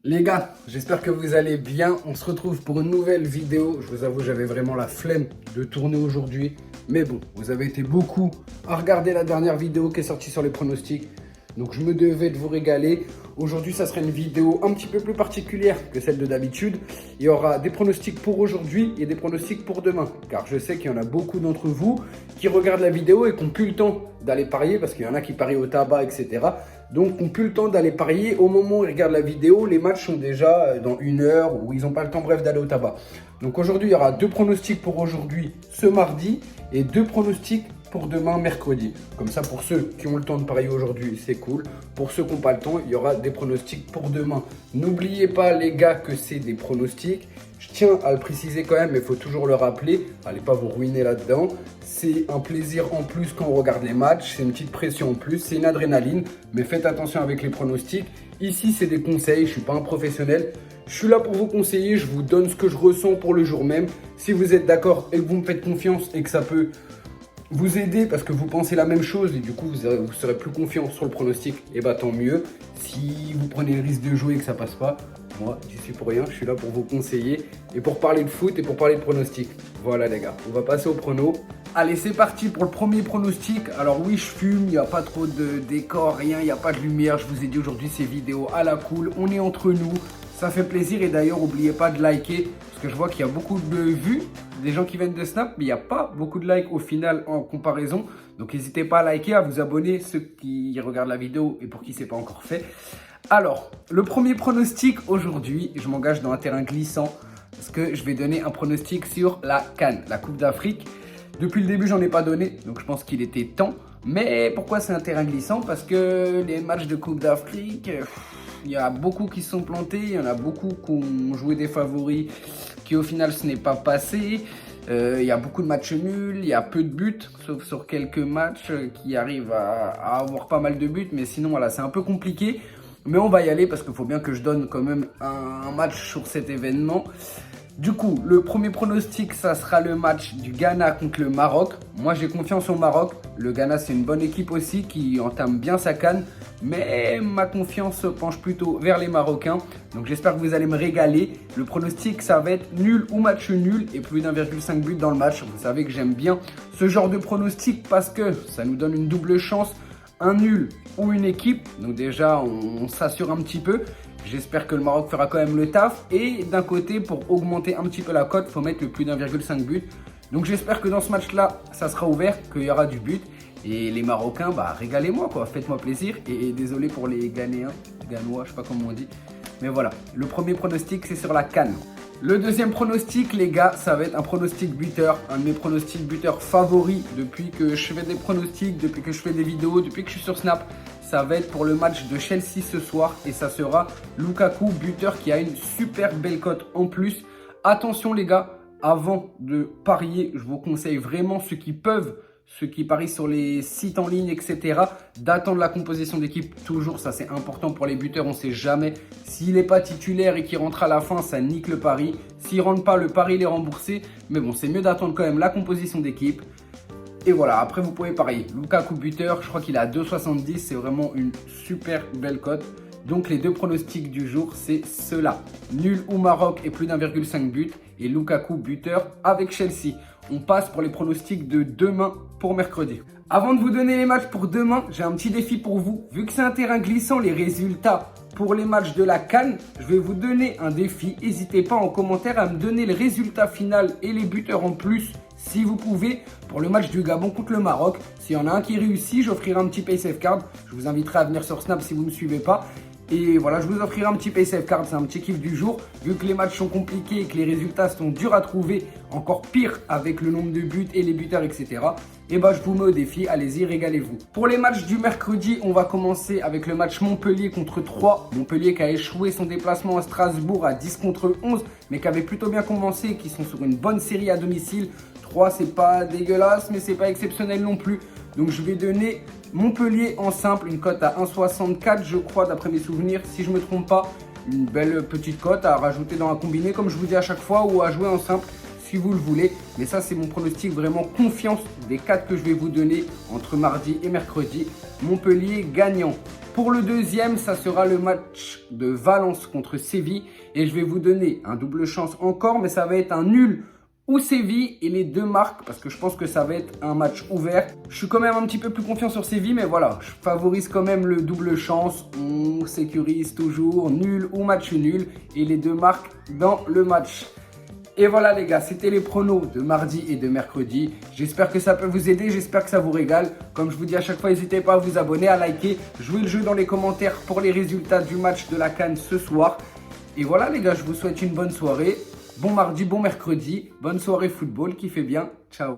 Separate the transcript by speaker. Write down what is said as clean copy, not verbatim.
Speaker 1: Les gars, j'espère que vous allez bien. On se retrouve pour une nouvelle vidéo. Je vous avoue, j'avais vraiment la flemme de tourner aujourd'hui. Mais bon, vous avez été beaucoup à regarder la dernière vidéo qui est sortie sur les pronostics. Donc je me devais de vous régaler. Aujourd'hui, ça sera une vidéo un petit peu plus particulière que celle de d'habitude. Il y aura des pronostics pour aujourd'hui et des pronostics pour demain. Car je sais qu'il y en a beaucoup d'entre vous qui regardent la vidéo et qui n'ont plus le temps d'aller parier. Parce qu'il y en a qui parient au tabac, etc. Donc, n'ont plus le temps d'aller parier. Au moment où ils regardent la vidéo, les matchs sont déjà dans 1 heure ou ils n'ont pas le temps, bref, d'aller au tabac. Donc aujourd'hui, il y aura 2 pronostics pour aujourd'hui, ce mardi, et 2 pronostics pour demain, mercredi. Comme ça, pour ceux qui ont le temps de parier aujourd'hui, c'est cool. Pour ceux qui n'ont pas le temps, il y aura des pronostics pour demain. N'oubliez pas, les gars, que c'est des pronostics. Je tiens à le préciser quand même, mais il faut toujours le rappeler. Allez pas vous ruiner là-dedans. C'est un plaisir en plus quand on regarde les matchs. C'est une petite pression en plus. C'est une adrénaline. Mais faites attention avec les pronostics. Ici, c'est des conseils. Je ne suis pas un professionnel. Je suis là pour vous conseiller. Je vous donne ce que je ressens pour le jour même. Si vous êtes d'accord et que vous me faites confiance et que ça peut vous aider parce que vous pensez la même chose et du coup vous serez plus confiant sur le pronostic, et bah tant mieux. Si vous prenez le risque de jouer et que ça passe pas, moi j'y suis pour rien, je suis là pour vous conseiller et pour parler de foot et pour parler de pronostic. Voilà les gars, on va passer au prono. Allez, c'est parti pour le premier pronostic. Alors oui, je fume, il n'y a pas trop de décor, rien, il n'y a pas de lumière. Je vous ai dit aujourd'hui, c'est vidéo à la cool, on est entre nous, ça fait plaisir. Et d'ailleurs, n'oubliez pas de liker parce que je vois qu'il y a beaucoup de vues, des gens qui viennent de Snap, mais il n'y a pas beaucoup de likes au final en comparaison. Donc n'hésitez pas à liker, à vous abonner, ceux qui regardent la vidéo et pour qui c'est pas encore fait. Alors, le premier pronostic aujourd'hui, je m'engage dans un terrain glissant parce que je vais donner un pronostic sur la CAN, la Coupe d'Afrique. Depuis le début, j'en ai pas donné, donc je pense qu'il était temps. Mais pourquoi c'est un terrain glissant? Parce que les matchs de Coupe d'Afrique, il y a beaucoup qui se sont plantés, il y en a beaucoup qui ont joué des favoris qui au final ce n'est pas passé. Il y a beaucoup de matchs nuls, il y a peu de buts, sauf sur quelques matchs qui arrivent à avoir pas mal de buts. Mais sinon, voilà, c'est un peu compliqué. Mais on va y aller parce qu'il faut bien que je donne quand même un match sur cet événement. Du coup, le premier pronostic, ça sera le match du Ghana contre le Maroc. Moi, j'ai confiance au Maroc. Le Ghana, c'est une bonne équipe aussi qui entame bien sa CAN. Mais ma confiance se penche plutôt vers les Marocains. Donc, j'espère que vous allez me régaler. Le pronostic, ça va être nul ou match nul et plus d'1,5 but dans le match. Vous savez que j'aime bien ce genre de pronostic parce que ça nous donne une double chance. Un nul ou une équipe. Donc déjà, on s'assure un petit peu. J'espère que le Maroc fera quand même le taf. Et d'un côté, pour augmenter un petit peu la cote, il faut mettre le plus d'1,5 but. Donc j'espère que dans ce match-là, ça sera ouvert, qu'il y aura du but. Et les Marocains, bah régalez-moi quoi, faites-moi plaisir. Et désolé pour les Ghanéens, Ganois, je sais pas comment on dit. Mais voilà, le premier pronostic, c'est sur la CAN. Le deuxième pronostic, les gars, ça va être un pronostic buteur. Un de mes pronostics buteurs favoris depuis que je fais des pronostics, depuis que je fais des vidéos, depuis que je suis sur Snap. Ça va être pour le match de Chelsea ce soir et ça sera Lukaku, buteur qui a une super belle cote en plus. Attention les gars, avant de parier, je vous conseille vraiment ceux qui peuvent, ceux qui parient sur les sites en ligne, etc., d'attendre la composition d'équipe. Toujours, ça c'est important pour les buteurs, on ne sait jamais. S'il n'est pas titulaire et qu'il rentre à la fin, ça nique le pari. S'il ne rentre pas, le pari il est remboursé. Mais bon, c'est mieux d'attendre quand même la composition d'équipe. Et voilà, après vous pouvez parier. Lukaku buteur, je crois qu'il est à 2,70, c'est vraiment une super belle cote. Donc les 2 pronostics du jour, c'est ceux-là. Nul ou Maroc et plus d'1,5 but. Et Lukaku buteur avec Chelsea. On passe pour les pronostics de demain pour mercredi. Avant de vous donner les matchs pour demain, j'ai un petit défi pour vous. Vu que c'est un terrain glissant, les résultats pour les matchs de la CAN, je vais vous donner un défi. N'hésitez pas en commentaire à me donner le résultat final et les buteurs en plus, si vous pouvez, pour le match du Gabon contre le Maroc. S'il y en a un qui réussit, j'offrirai un petit PaySafe Card. Je vous inviterai à venir sur Snap si vous ne me suivez pas. Et voilà, je vous offrirai un petit PaySafe Card, c'est un petit kiff du jour. Vu que les matchs sont compliqués et que les résultats sont durs à trouver, encore pire avec le nombre de buts et les buteurs, etc. Et bah je vous mets au défi, allez-y, régalez-vous. Pour les matchs du mercredi, on va commencer avec le match Montpellier contre 3. Montpellier qui a échoué son déplacement à Strasbourg à 10 contre 11, mais qui avait plutôt bien commencé et qui sont sur une bonne série à domicile. 3, c'est pas dégueulasse, mais c'est pas exceptionnel non plus. Donc je vais donner Montpellier en simple, une cote à 1,64 je crois d'après mes souvenirs, si je ne me trompe pas. Une belle petite cote à rajouter dans un combiné comme je vous dis à chaque fois ou à jouer en simple si vous le voulez. Mais ça c'est mon pronostic vraiment confiance des 4 que je vais vous donner entre mardi et mercredi. Montpellier gagnant. Pour le deuxième, ça sera le match de Valence contre Séville. Et je vais vous donner un double chance encore, mais ça va être un nul ou Séville et les deux marques parce que je pense que ça va être un match ouvert. Je suis quand même un petit peu plus confiant sur Séville, mais voilà, je favorise quand même le double chance. On sécurise toujours nul ou match nul et les deux marques dans le match. Et voilà les gars, c'était les pronos de mardi et de mercredi. J'espère que ça peut vous aider, j'espère que ça vous régale. Comme je vous dis à chaque fois, n'hésitez pas à vous abonner, à liker, jouer le jeu dans les commentaires pour les résultats du match de la CAN ce soir. Et voilà les gars, je vous souhaite une bonne soirée. Bon mardi, bon mercredi, bonne soirée football, kiffez bien, ciao.